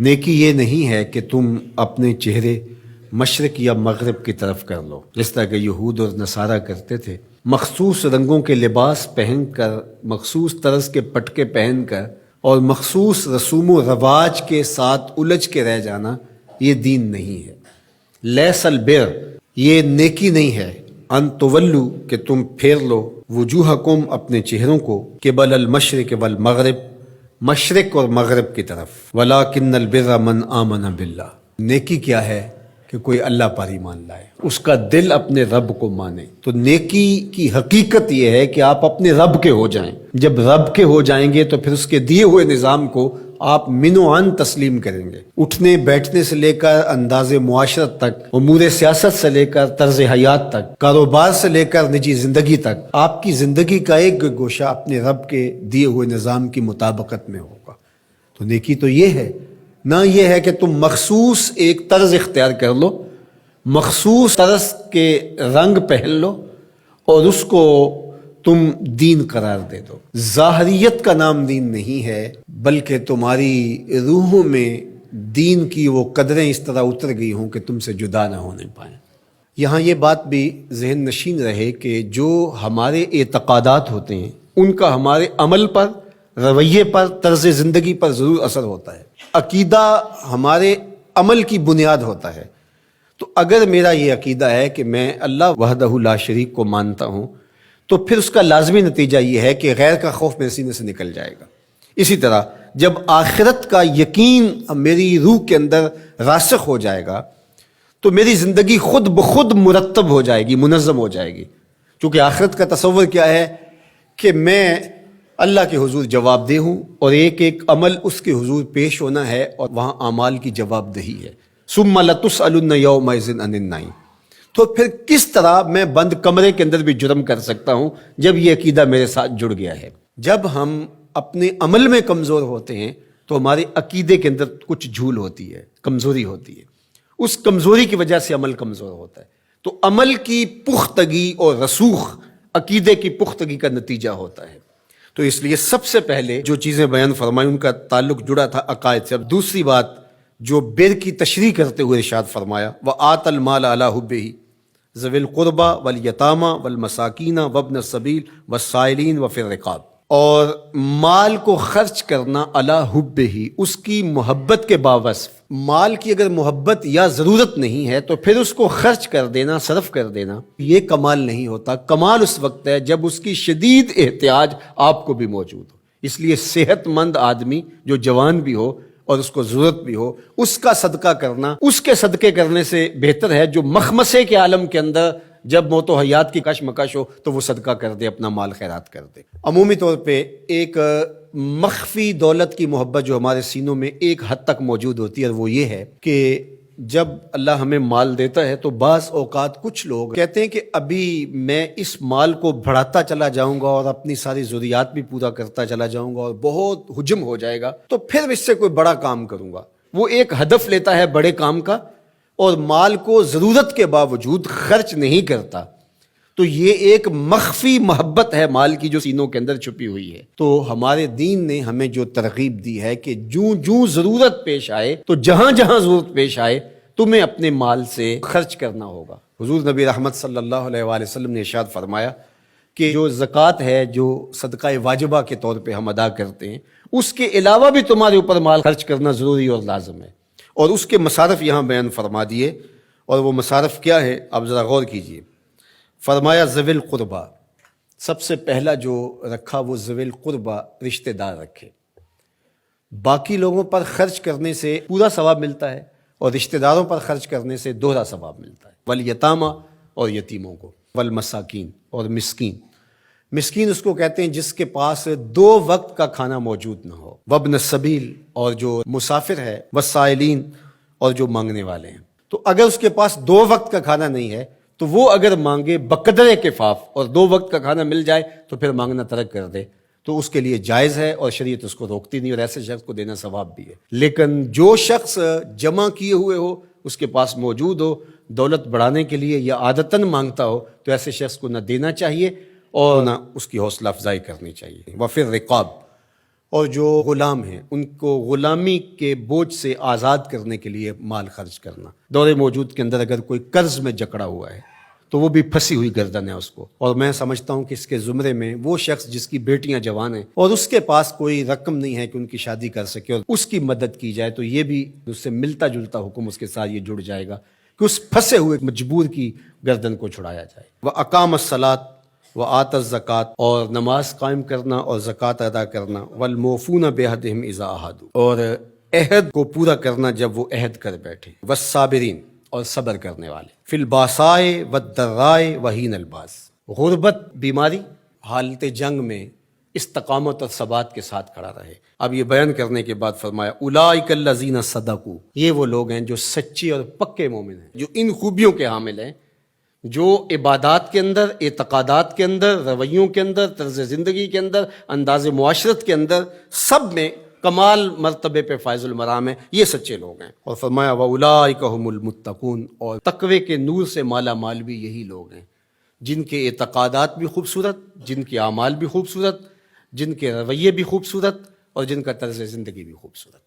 نیکی یہ نہیں ہے کہ تم اپنے چہرے مشرق یا مغرب کی طرف کر لو، جس طرح کہ یہود اور نصارہ کرتے تھے، مخصوص رنگوں کے لباس پہن کر، مخصوص طرز کے پٹکے پہن کر اور مخصوص رسوم و رواج کے ساتھ الجھ کے رہ جانا، یہ دین نہیں ہے۔ لیس البر، یہ نیکی نہیں ہے، ان تولو، کہ تم پھیر لو، وجوہکم، اپنے چہروں کو، قبل المشرق والمغرب، مشرق اور مغرب کی طرف، ولیکن البر من آمن باللہ، نیکی کیا ہے کہ کوئی اللہ پر ایمان لائے، اس کا دل اپنے رب کو مانے۔ تو نیکی کی حقیقت یہ ہے کہ آپ اپنے رب کے ہو جائیں۔ جب رب کے ہو جائیں گے تو پھر اس کے دیے ہوئے نظام کو آپ من و عن تسلیم کریں گے۔ اٹھنے بیٹھنے سے لے کر انداز معاشرت تک، امور سیاست سے لے کر طرز حیات تک، کاروبار سے لے کر نجی زندگی تک، آپ کی زندگی کا ایک گوشہ اپنے رب کے دیے ہوئے نظام کی مطابقت میں ہوگا۔ تو نیکی تو یہ ہے، نہ یہ ہے کہ تم مخصوص ایک طرز اختیار کر لو، مخصوص طرز کے رنگ پہن لو اور اس کو تم دین قرار دے دو۔ ظاہریت کا نام دین نہیں ہے، بلکہ تمہاری روحوں میں دین کی وہ قدریں اس طرح اتر گئی ہوں کہ تم سے جدا نہ ہونے پائیں۔ یہاں یہ بات بھی ذہن نشین رہے کہ جو ہمارے اعتقادات ہوتے ہیں ان کا ہمارے عمل پر، رویے پر، طرز زندگی پر ضرور اثر ہوتا ہے۔ عقیدہ ہمارے عمل کی بنیاد ہوتا ہے۔ تو اگر میرا یہ عقیدہ ہے کہ میں اللہ وحدہ لا شریک کو مانتا ہوں، تو پھر اس کا لازمی نتیجہ یہ ہے کہ غیر کا خوف میرے سینے سے نکل جائے گا۔ اسی طرح جب آخرت کا یقین میری روح کے اندر راسخ ہو جائے گا تو میری زندگی خود بخود مرتب ہو جائے گی، منظم ہو جائے گی۔ کیونکہ آخرت کا تصور کیا ہے کہ میں اللہ کے حضور جواب دہ ہوں اور ایک ایک عمل اس کے حضور پیش ہونا ہے اور وہاں اعمال کی جواب دہی ہے۔ ثم لتسألن یومئذ عن النعیم۔ تو پھر کس طرح میں بند کمرے کے اندر بھی جرم کر سکتا ہوں جب یہ عقیدہ میرے ساتھ جڑ گیا ہے؟ جب ہم اپنے عمل میں کمزور ہوتے ہیں تو ہمارے عقیدے کے اندر کچھ جھول ہوتی ہے، کمزوری ہوتی ہے، اس کمزوری کی وجہ سے عمل کمزور ہوتا ہے۔ تو عمل کی پختگی اور رسوخ عقیدے کی پختگی کا نتیجہ ہوتا ہے۔ تو اس لیے سب سے پہلے جو چیزیں بیان فرمائی ان کا تعلق جڑا تھا عقائد سے۔ اب دوسری بات جو بر کی تشریح کرتے ہوئے ارشاد فرمایا، وآت المال علی حبہ ذوی القربى والیتامى والمساکین وابن السبیل والسائلین وفی الرقاب، اور مال کو خرچ کرنا علی حبہ، اس کی محبت کے باوصف۔ مال کی اگر محبت یا ضرورت نہیں ہے تو پھر اس کو خرچ کر دینا، صرف کر دینا، یہ کمال نہیں ہوتا۔ کمال اس وقت ہے جب اس کی شدید احتیاج آپ کو بھی موجود ہو۔ اس لیے صحت مند آدمی جو جوان بھی ہو اور اس کو ضرورت بھی ہو، اس کا صدقہ کرنا، اس کے صدقے کرنے سے بہتر ہے جو مخمسے کے عالم کے اندر جب موت و حیات کی کشمکش ہو تو وہ صدقہ کر دے، اپنا مال خیرات کر دے۔ عمومی طور پہ ایک مخفی دولت کی محبت جو ہمارے سینوں میں ایک حد تک موجود ہوتی ہے، اور وہ یہ ہے کہ جب اللہ ہمیں مال دیتا ہے تو بعض اوقات کچھ لوگ کہتے ہیں کہ ابھی میں اس مال کو بڑھاتا چلا جاؤں گا اور اپنی ساری ضروریات بھی پورا کرتا چلا جاؤں گا اور بہت حجم ہو جائے گا تو پھر اس سے کوئی بڑا کام کروں گا۔ وہ ایک ہدف لیتا ہے بڑے کام کا اور مال کو ضرورت کے باوجود خرچ نہیں کرتا، تو یہ ایک مخفی محبت ہے مال کی جو سینوں کے اندر چھپی ہوئی ہے۔ تو ہمارے دین نے ہمیں جو ترغیب دی ہے کہ جوں ضرورت پیش آئے تو جہاں جہاں ضرورت پیش آئے تمہیں اپنے مال سے خرچ کرنا ہوگا۔ حضور نبی رحمت صلی اللہ علیہ وآلہ وسلم نے ارشاد فرمایا کہ جو زکوٰۃ ہے، جو صدقہ واجبہ کے طور پہ ہم ادا کرتے ہیں، اس کے علاوہ بھی تمہارے اوپر مال خرچ کرنا ضروری اور لازم ہے، اور اس کے مصارف یہاں بیان فرما دیے۔ اور وہ مصارف کیا ہے آپ ذرا غور کیجئے۔ فرمایا ذوی القربہ، سب سے پہلا جو رکھا وہ ذوی القربہ، رشتہ دار رکھے۔ باقی لوگوں پر خرچ کرنے سے پورا ثواب ملتا ہے اور رشتہ داروں پر خرچ کرنے سے دوہرا ثواب ملتا ہے۔ والیتامى، اور یتیموں کو، والمساکین، اور مسکین۔ مسکین اس کو کہتے ہیں جس کے پاس 2 وقت کا کھانا موجود نہ ہو، وابن السبیل، اور جو مسافر ہے، والسائلین، اور جو مانگنے والے ہیں۔ تو اگر اس کے پاس 2 وقت کا کھانا نہیں ہے تو وہ اگر مانگے بقدر کفاف اور 2 وقت کا کھانا مل جائے تو پھر مانگنا ترک کر دے تو اس کے لیے جائز ہے اور شریعت اس کو روکتی نہیں، اور ایسے شخص کو دینا ثواب بھی ہے۔ لیکن جو شخص جمع کیے ہوئے ہو، اس کے پاس موجود ہو، دولت بڑھانے کے لیے یا عادتاً مانگتا ہو، تو ایسے شخص کو نہ دینا چاہیے اور نہ اس کی حوصلہ افزائی کرنی چاہیے۔ وفی الرقاب، اور جو غلام ہیں ان کو غلامی کے بوجھ سے آزاد کرنے کے لیے مال خرچ کرنا. دور موجود کے اندر اگر کوئی قرض میں جکڑا ہوا ہے تو وہ بھی پھنسی ہوئی گردن ہے اس کو. اور میں سمجھتا ہوں کہ اس کے زمرے میں وہ شخص جس کی بیٹیاں جوان ہیں اور اس کے پاس کوئی رقم نہیں ہے کہ ان کی شادی کر سکے اور اس کی مدد کی جائے، تو یہ بھی اس سے ملتا جلتا حکم اس کے ساتھ یہ جڑ جائے گا کہ اس پھنسے ہوئے مجبور کی گردن کو چھڑایا جائے. وَأَقَامَ الصَّلَاةَ وَآتَى الزَّكَاةَ، اور نماز قائم کرنا اور زکوٰۃ ادا کرنا. وَالْمُوفُونَ بِعَهْدِهِمْ إِذَا عَاهَدُوا، اور عہد کو پورا کرنا جب وہ عہد کر بیٹھے. وَالصَّابِرِينَ، اور صبر کرنے والے. فی الباسائے والضرائے وحین الباس، غربت، بیماری، حالت جنگ میں استقامت اور ثبات کے ساتھ کھڑا رہے. اب یہ بیان کرنے کے بعد فرمایا اولئک الذین صدقوا، یہ وہ لوگ ہیں جو سچے اور پکے مومن ہیں، جو ان خوبیوں کے حامل ہیں، جو عبادات کے اندر، اعتقادات کے اندر، رویوں کے اندر، طرز زندگی کے اندر، انداز معاشرت کے اندر، سب میں کمال مرتبے پہ فائز المرام ہیں. یہ سچے لوگ ہیں. اور فرمایا وَأُولَٰئِکَ هُمُ الْمُتَّقُونَ، اور تقوی کے نور سے مالا مال بھی یہی لوگ ہیں جن کے اعتقادات بھی خوبصورت، جن کے اعمال بھی خوبصورت، جن کے رویے بھی خوبصورت، اور جن کا طرز زندگی بھی خوبصورت.